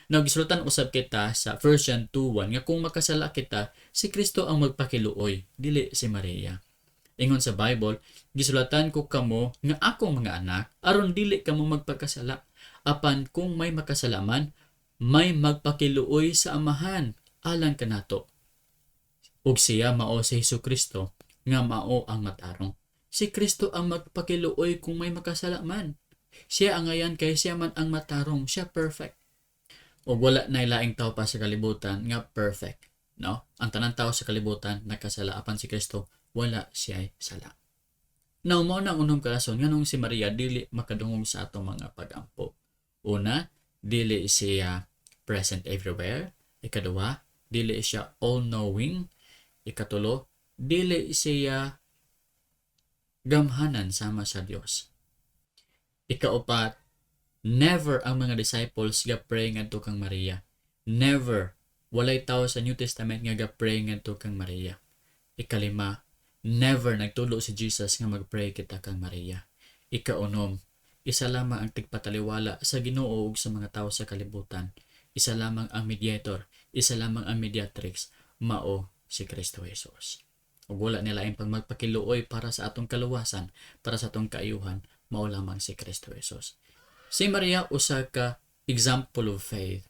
Now gisulutan usab kita sa 1 John 2:1 nga kung makasala kita, si Kristo ang magpakiluoy, dili si Maria. Ingon sa Bible, gisulatan ko kamo nga akong mga anak aron dili kamo magpakasala. Apan kung may makasalaman, may magpakiluoy sa amahan alang kanato. Ug siya mao si Hesukristo nga mao ang matarong. Si Kristo ang magpakiluoy kung may makasalaman. Siya ang ngayon kay siya man ang matarong, siya perfect. Ug wala na laing tao pa sa kalibutan nga perfect, no? Ang tanang tao sa kalibutan nakasala, apan si Kristo wala siya sala. Now mo nang unom karason nganong si Maria dili makadungog sa atong mga pag-ampo. Una, dili siya present everywhere. Ikaduha, dili siya all-knowing. Ikatulo, dili siya gamhanan sama sa Dios. Ikaupat, never ang mga disciples ga-pray ngadto kang Maria. Never. Walay tao sa New Testament nga ga-pray ngadto kang Maria. Ikalima, never nagtulo si Jesus nga mag-pray kita kang Maria. Ikaunom, isa lamang ang tigpataliwala sa Ginoo ug sa mga tao sa kalibutan. Isa lamang ang mediator, isa lamang ang mediatrix, mao si Kristo Jesus. Ug wala nila ang pagmagpakiluoy para sa atong kaluwasan, para sa atong kaayuhan, mao lamang si Kristo Jesus. Si Maria usa ka example of faith.